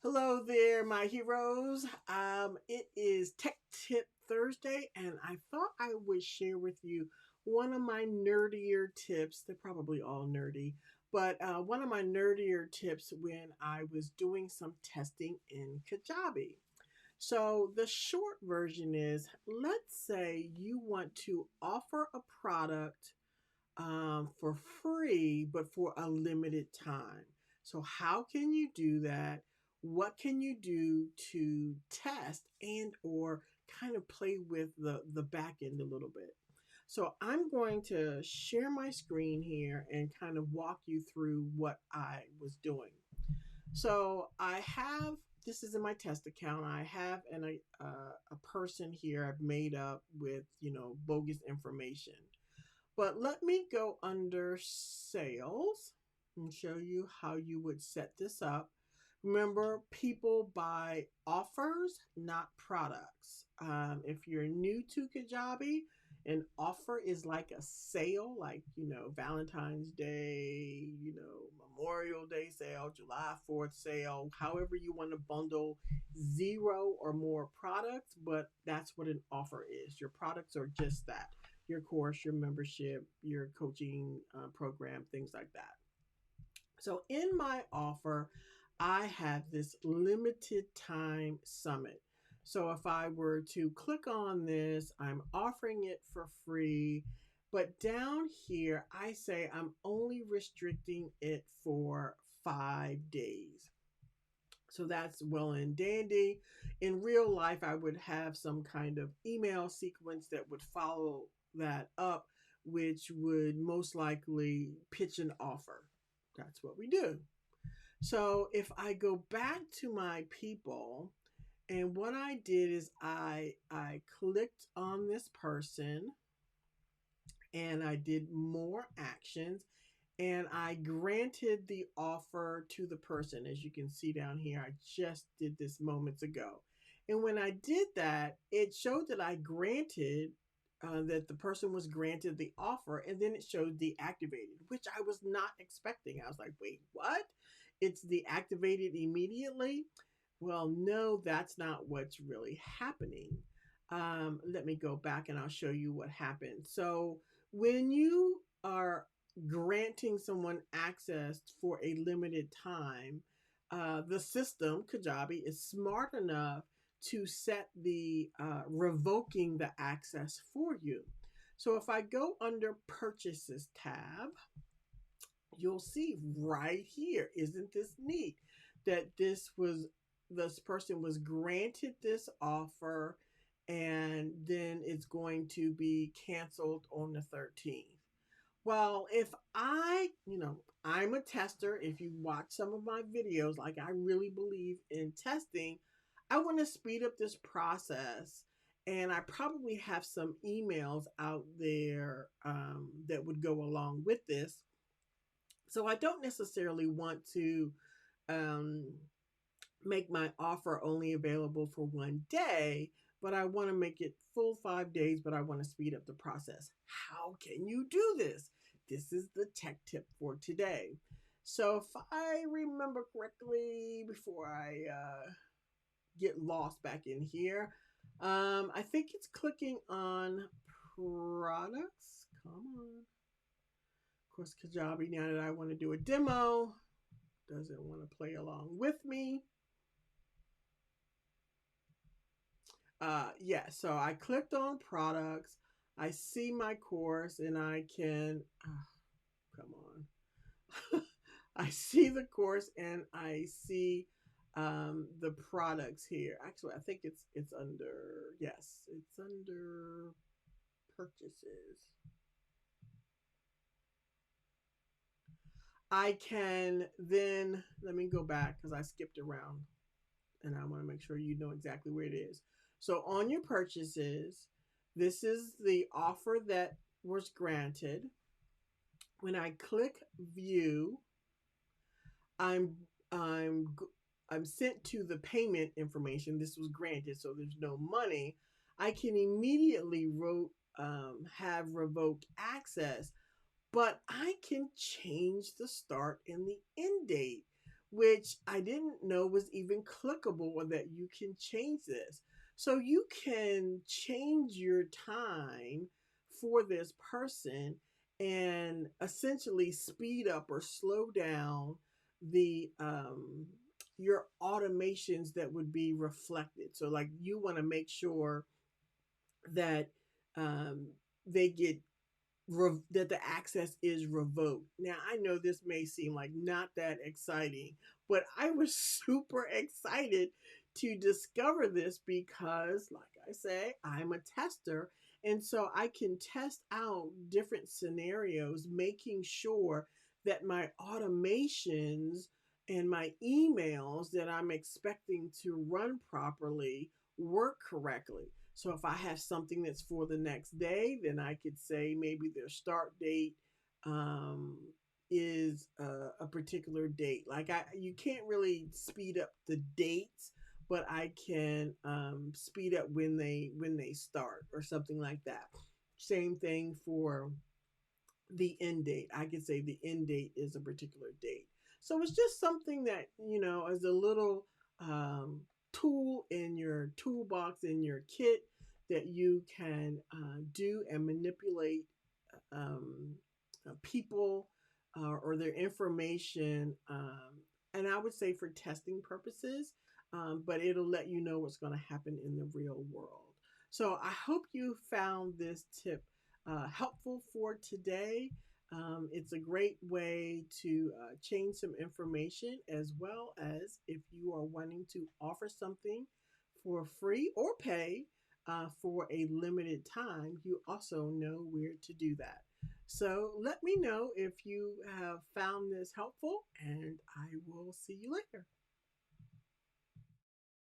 Hello there, my heroes. It is Tech Tip Thursday, and I thought I would share with you one of my nerdier tips. They're probably all nerdy, but one of my nerdier tips when I was doing some testing in Kajabi. So, the short version is let's say you want to offer a product for free, but for a limited time. So, how can you do that? What can you do to test and or kind of play with the back end a little bit? So I'm going to share my screen here and kind of walk you through what I was doing. So I have this is in my test account. I have a person here I've made up with bogus information. But let me go under sales and show you how you would set this up. Remember, people buy offers, not products. If you're new to Kajabi, an offer is like a sale, like, Valentine's Day, Memorial Day sale, July 4th sale, however you want to bundle zero or more products, but that's what an offer is. Your products are just that, your course, your membership, your coaching program, things like that. So in my offer, I have this limited time summit. So if I were to click on this, I'm offering it for free. But down here, I say I'm only restricting it for 5 days. So that's well and dandy. In real life, I would have some kind of email sequence that would follow that up, which would most likely pitch an offer. That's what we do. So if I go back to my people, and what I did is I clicked on this person and I did more actions and I granted the offer to the person. As you can see down here, I just did this moments ago. And when I did that, it showed that I granted that the person was granted the offer, and then it showed deactivated, which I was not expecting. I was like, wait, what? It's deactivated immediately? Well, no, that's not what's really happening. Let me go back and I'll show you what happened. So when you are granting someone access for a limited time, the system, Kajabi, is smart enough to set the revoking the access for you. So if I go under Purchases tab, you'll see right here, isn't this neat? That this person was granted this offer and then it's going to be canceled on the 13th. Well, if I'm a tester. If you watch some of my videos, like I really believe in testing, I want to speed up this process. And I probably have some emails out there that would go along with this. So I don't necessarily want to um, make my offer only available for 1 day, but I want to make it full 5 days, but I want to speed up the process. How can you do this? This is the tech tip for today. So if I remember correctly, before I get lost back in here, I think it's clicking on products. Come on. Of course, Kajabi, now that I want to do a demo, doesn't want to play along with me. Yeah, so I clicked on products. I see my course and I can, come on. I see the course and I see the products here. Actually, I think it's under, yes, it's under purchases. I can then, let me go back because I skipped around and I want to make sure you know exactly where it is. So on your purchases, this is the offer that was granted. When I click view, I'm I'm I'm sent to the payment information. This was granted, so there's no money. I can immediately have revoked access, but I can change the start and the end date, which I didn't know was even clickable or that you can change this. So you can change your time for this person and essentially speed up or slow down the your automations that would be reflected. So like you want to make sure that um, they get that the access is revoked. Now, I know this may seem like not that exciting, but I was super excited to discover this because, like I say, I'm a tester. And so I can test out different scenarios, making sure that my automations and my emails that I'm expecting to run properly work correctly. So if I have something that's for the next day, then I could say maybe their start date um, is a particular date. Like you can't really speed up the dates, but I can speed up when they start or something like that. Same thing for the end date. I could say the end date is a particular date. So it's just something that, as a little tool in your toolbox, in your kit, that you can do and manipulate um, people or their information. And I would say for testing purposes, but it'll let you know what's going to happen in the real world. So I hope you found this tip helpful for today. It's a great way to change some information, as well as if you are wanting to offer something for free or pay for a limited time, you also know where to do that. So let me know if you have found this helpful, and I will see you later.